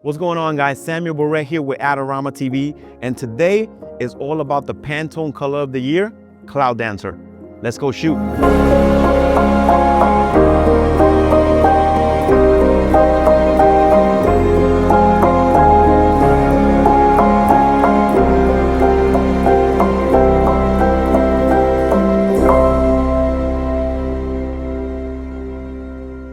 What's going on, guys? Samuel Bouret here with Adorama TV, and today is all about the Pantone color of the year, Cloud Dancer. Let's go shoot.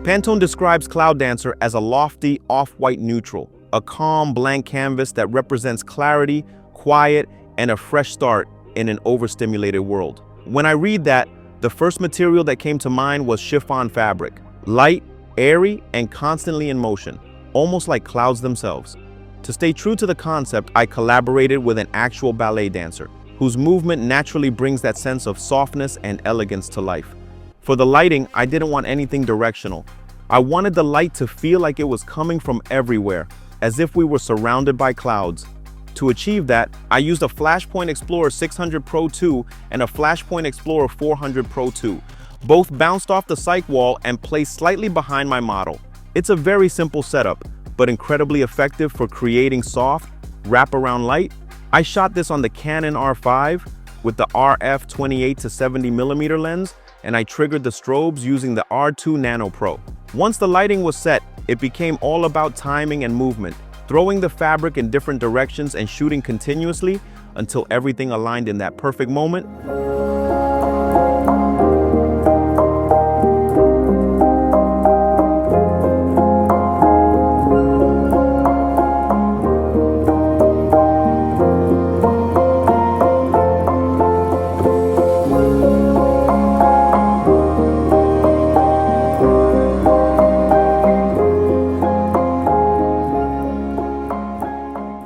Pantone describes Cloud Dancer as a lofty off-white neutral, a calm blank canvas that represents clarity, quiet, and a fresh start in an overstimulated world. When I read that, the first material that came to mind was chiffon fabric, light, airy, and constantly in motion, almost like clouds themselves. To stay true to the concept, I collaborated with an actual ballet dancer, whose movement naturally brings that sense of softness and elegance to life. For the lighting, I didn't want anything directional. I wanted the light to feel like it was coming from everywhere, as if we were surrounded by clouds. To achieve that, I used a Flashpoint Explorer 600 Pro 2 and a Flashpoint Explorer 400 Pro 2. Both bounced off the cyc wall and placed slightly behind my model. It's a very simple setup, but incredibly effective for creating soft, wraparound light. I shot this on the Canon R5 with the RF 28 to 70mm lens, and I triggered the strobes using the R2 Nano Pro. Once the lighting was set, it became all about timing and movement, throwing the fabric in different directions and shooting continuously until everything aligned in that perfect moment.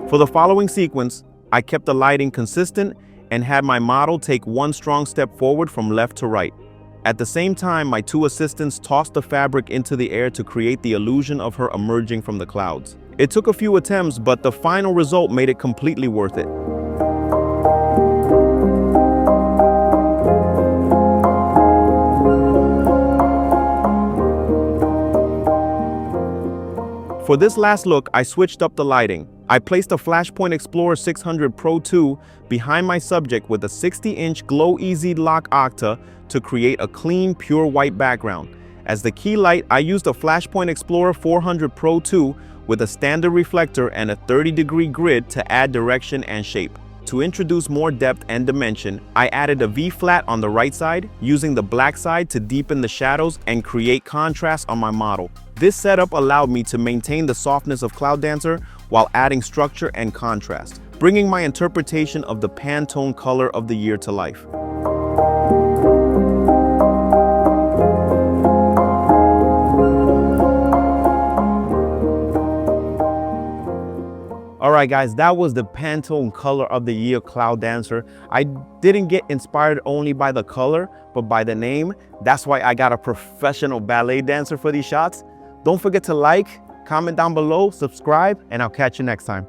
For the following sequence, I kept the lighting consistent and had my model take one strong step forward from left to right. At the same time, my two assistants tossed the fabric into the air to create the illusion of her emerging from the clouds. It took a few attempts, but the final result made it completely worth it. For this last look, I switched up the lighting. I placed a Flashpoint Explorer 600 Pro 2 behind my subject with a 60-inch Glow Easy Lock Octa to create a clean, pure white background. As the key light, I used a Flashpoint Explorer 400 Pro 2 with a standard reflector and a 30-degree grid to add direction and shape. To introduce more depth and dimension, I added a V-flat on the right side, using the black side to deepen the shadows and create contrast on my model. This setup allowed me to maintain the softness of Cloud Dancer while adding structure and contrast, bringing my interpretation of the Pantone color of the year to life. All right, guys, that was the Pantone color of the year, Cloud Dancer. I didn't get inspired only by the color, but by the name. That's why I got a professional ballet dancer for these shots. Don't forget to like, comment down below, subscribe, and I'll catch you next time.